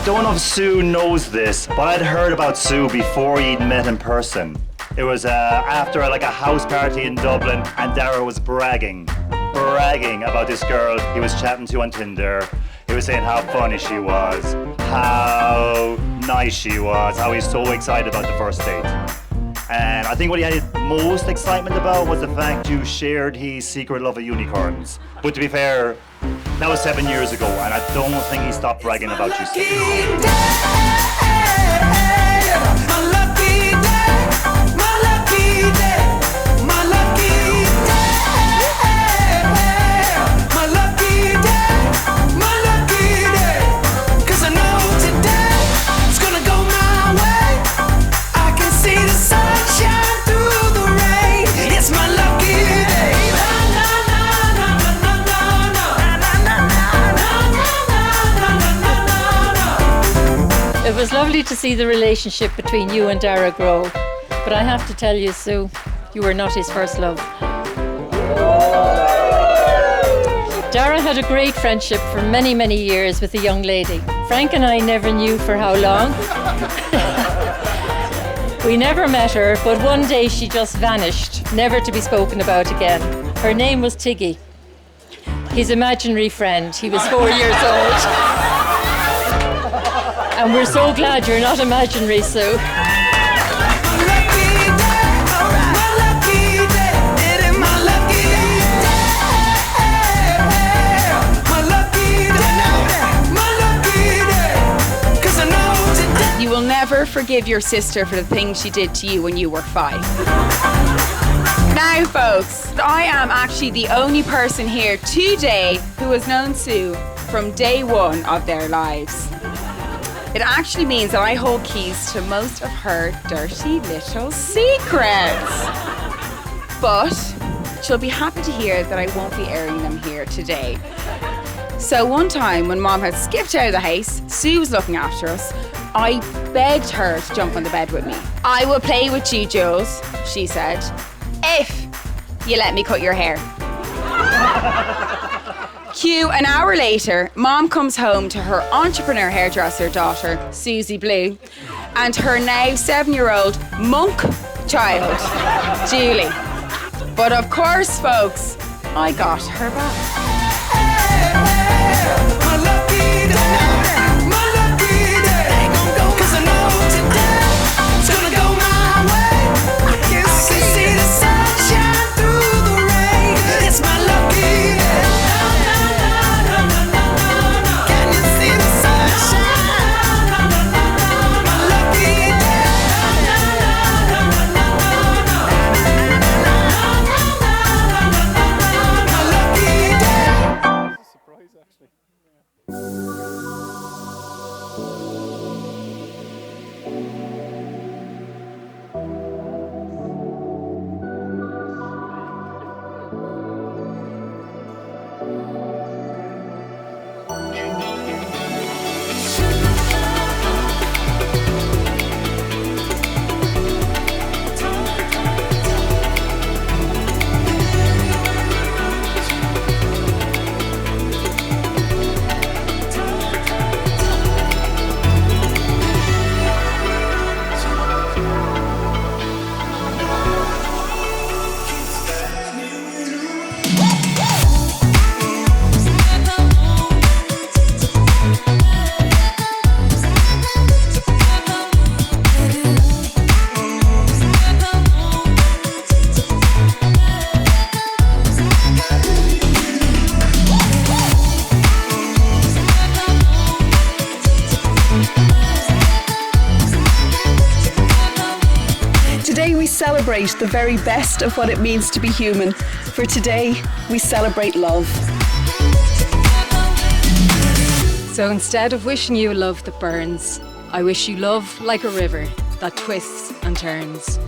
don't know if Sue knows this, but I'd heard about Sue before he'd met in person. It was after a house party in Dublin, and Dara was bragging about this girl he was chatting to on Tinder. He was saying how funny she was, how nice she was, how he's so excited about the first date. And I think what he had most excitement about was the fact you shared his secret love of unicorns. But to be fair, that was 7 years ago, and I don't think he stopped bragging about you since. It was lovely to see the relationship between you and Dara grow, but I have to tell you, Sue, you were not his first love. Dara had a great friendship for many, many years with a young lady. Frank and I never knew for how long. We never met her, but one day she just vanished, never to be spoken about again. Her name was Tiggy. His imaginary friend. He was 4 years old. And we're so glad you're not imaginary, Sue. You will never forgive your sister for the things she did to you when you were 5. Now, folks, I am actually the only person here today who has known Sue from day one of their lives. It actually means that I hold keys to most of her dirty little secrets. But she'll be happy to hear that I won't be airing them here today. So one time when Mom had skipped out of the house, Sue was looking after us, I begged her to jump on the bed with me. I will play with you, Jules, she said, if you let me cut your hair. Cue an hour later, Mom comes home to her entrepreneur hairdresser daughter, Susie Blue, and her now 7-year-old monk child, Julie. But of course, folks, I got her back. Celebrate the very best of what it means to be human. For today, we celebrate love. So instead of wishing you a love that burns, I wish you love like a river that twists and turns.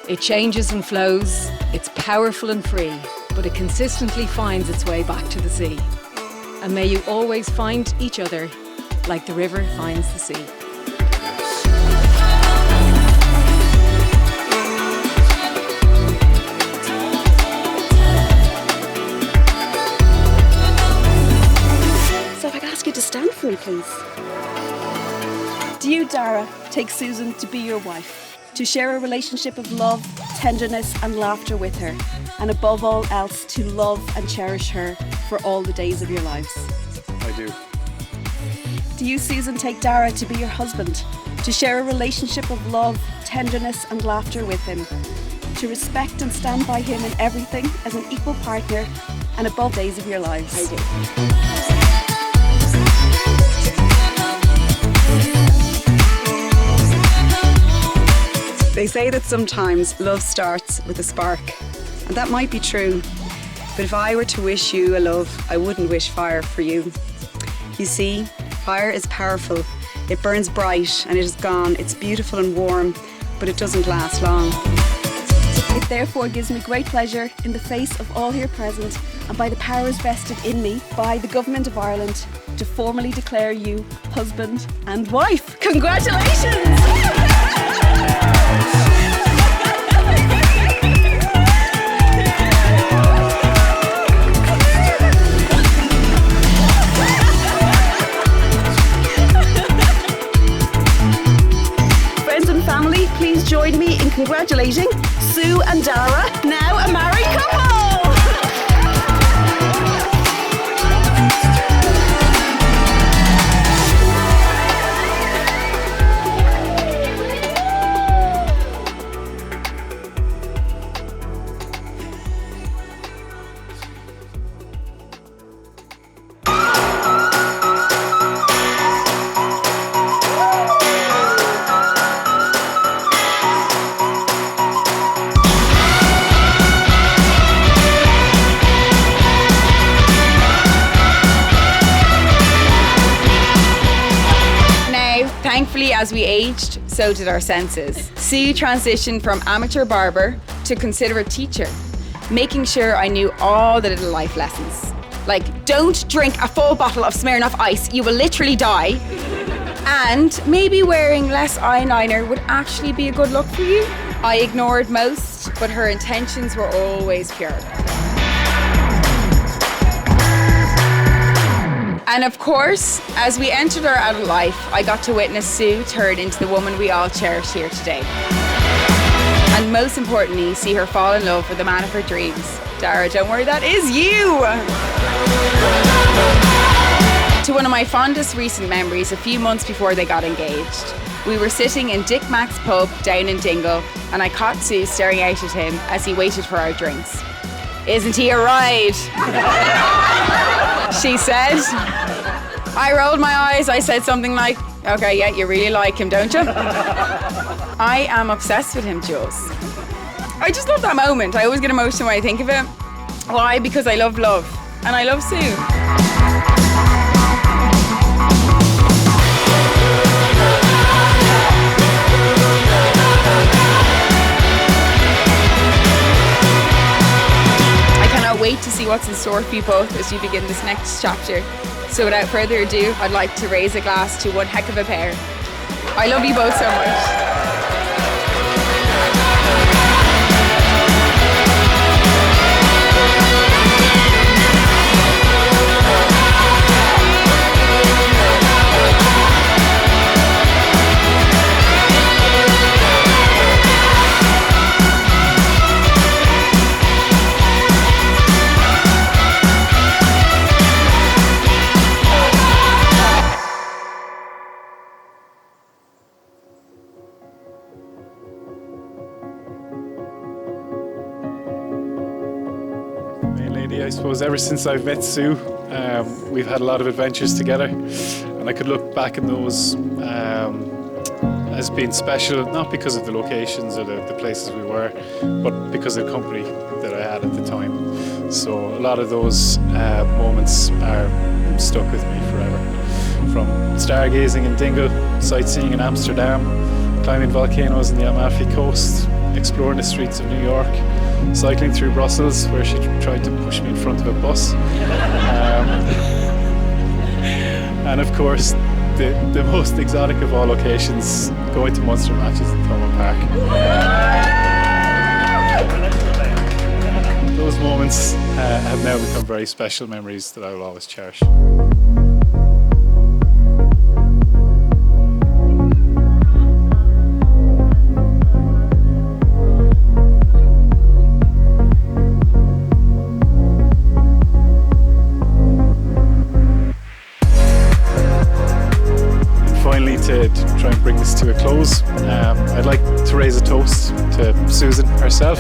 It changes and flows, it's powerful and free, but it consistently finds its way back to the sea. And may you always find each other like the river finds the sea. So if I could ask you to stand for me, please. Do you, Dara, take Susan to be your wife, to share a relationship of love, tenderness and laughter with her, and above all else to love and cherish her for all the days of your lives? I do. Do you, Susan, take Dara to be your husband, to share a relationship of love, tenderness and laughter with him, to respect and stand by him in everything as an equal partner and above days of your lives? I do. They say that sometimes love starts with a spark, and that might be true. But if I were to wish you a love, I wouldn't wish fire for you. You see, fire is powerful. It burns bright and it is gone. It's beautiful and warm, but it doesn't last long. It therefore gives me great pleasure in the face of all here present and by the powers vested in me by the Government of Ireland to formally declare you husband and wife. Congratulations! Please join me in congratulating Sue and Dara, now a married couple! Thankfully, as we aged, so did our senses. Sue transitioned from amateur barber to considerate teacher, making sure I knew all the little life lessons. Like, don't drink a full bottle of Smirnoff Ice, you will literally die. And maybe wearing less eyeliner would actually be a good look for you. I ignored most, but her intentions were always pure. And of course, as we entered our adult life, I got to witness Sue turn into the woman we all cherish here today. And most importantly, see her fall in love with the man of her dreams. Dara, don't worry, that is you! To one of my fondest recent memories, a few months before they got engaged. We were sitting in Dick Mac's pub down in Dingle, and I caught Sue staring out at him as he waited for our drinks. "Isn't he a ride?" she said. I rolled my eyes. I said something like, "Okay, yeah, you really like him, don't you?" I am obsessed with him, Jules. I just love that moment. I always get emotional when I think of it. Why? Because I love love. And I love Sue. Wait to see what's in store for you both as you begin this next chapter. So without further ado, I'd like to raise a glass to one heck of a pair. I love you both so much. I suppose ever since I've met Sue, we've had a lot of adventures together, and I could look back on those as being special, not because of the locations or the places we were, but because of the company that I had at the time. So a lot of those moments are stuck with me forever. From stargazing in Dingle, sightseeing in Amsterdam, climbing volcanoes on the Amalfi Coast, exploring the streets of New York, cycling through Brussels where she tried to push me in front of a bus, and of course the most exotic of all locations, going to Munster matches in Thomond Park. Those moments have now become very special memories that I will always cherish. try and bring this to a close. I'd like to raise a toast to Susan herself.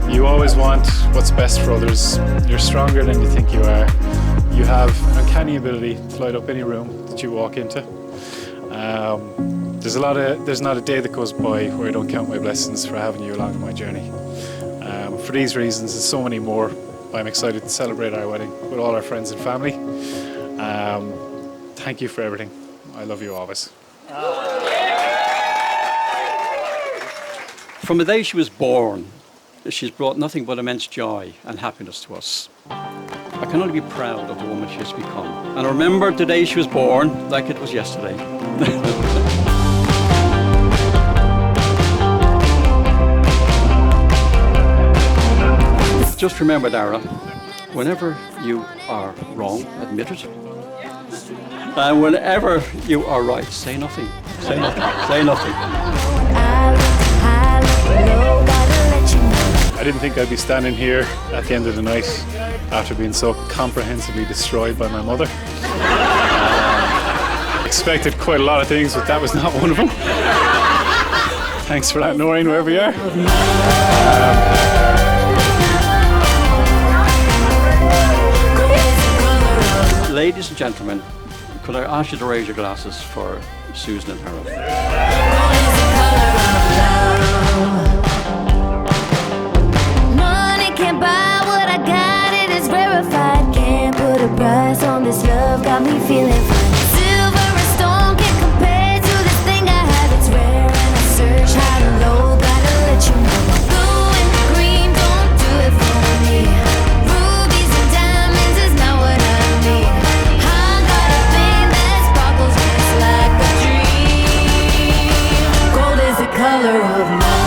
You always want what's best for others. You're stronger than you think you are. You have an uncanny ability to light up any room that you walk into. There's not a day that goes by where I don't count my blessings for having you along my journey. For these reasons and so many more, I'm excited to celebrate our wedding with all our friends and family. Thank you for everything. I love you always. From the day she was born, she's brought nothing but immense joy and happiness to us. I can only be proud of the woman she has become. And I remember the day she was born like it was yesterday. Just remember, Dara, whenever you are wrong, admit it. And whenever you are right, say nothing. Say nothing. Say nothing. I didn't think I'd be standing here at the end of the night after being so comprehensively destroyed by my mother. Expected quite a lot of things, but that was not one of them. Thanks for that, Noreen, wherever you are. Ladies and gentlemen, could I ask you to raise your glasses for Susan and Harold? Money can't buy what I got, it is rarefied. Can't put a price on this love, got me feeling fine. Silver and stone can't compare to this thing I have, it's rare and I search high and low, gotta let you know. Blue and green don't do it for me. Rubies and diamonds is not what I need. I got a thing that sparkles just like a dream. Gold is the color of love.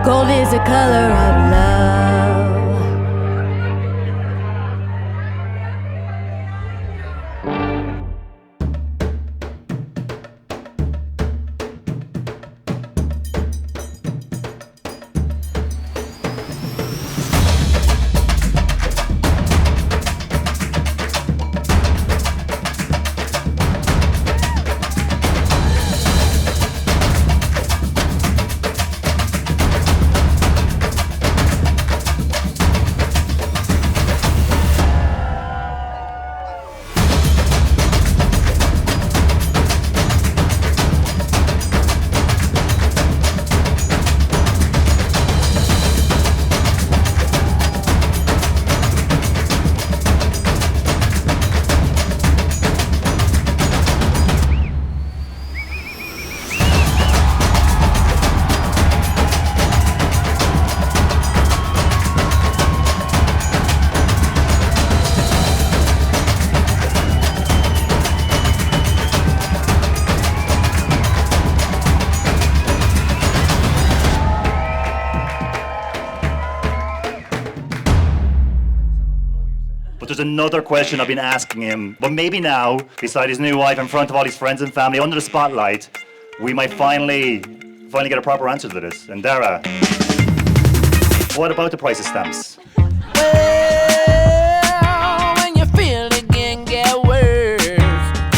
Gold is the color of love. But there's another question I've been asking him. But maybe now, beside his new wife, in front of all his friends and family, under the spotlight, we might finally get a proper answer to this. And Dara, what about the price of stamps? Well, when you feel it can get worse,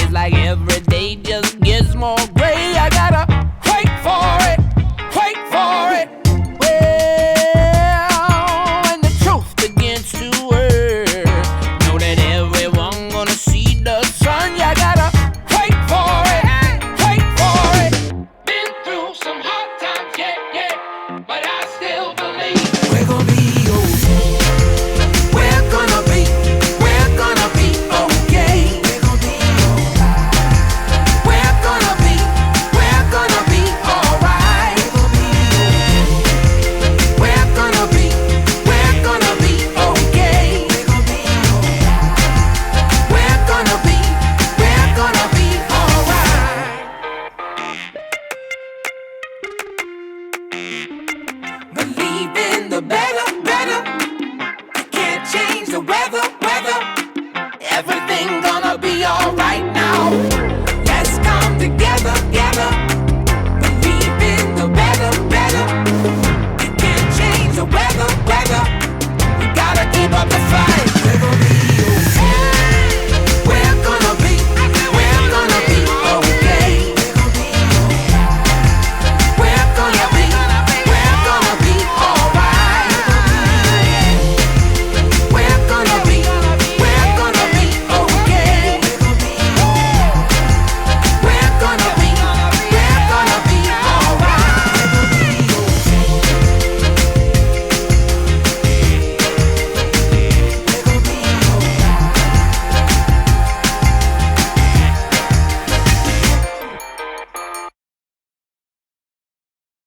it's like every day just gets more gray. I gotta wait for it, wait for it. Well, when the truth begins to hurt, know that everyone gonna see the sun. You gotta wait for it, wait for it. Been through some hard times, yeah, yeah, but I still believe we're gonna be okay. We're gonna be okay. We're gonna be alright. We're gonna be alright. We're gonna be okay. We're gonna be alright. We're gonna be alright. Believe in the better. Can't change the weather. Everything gonna be alright now.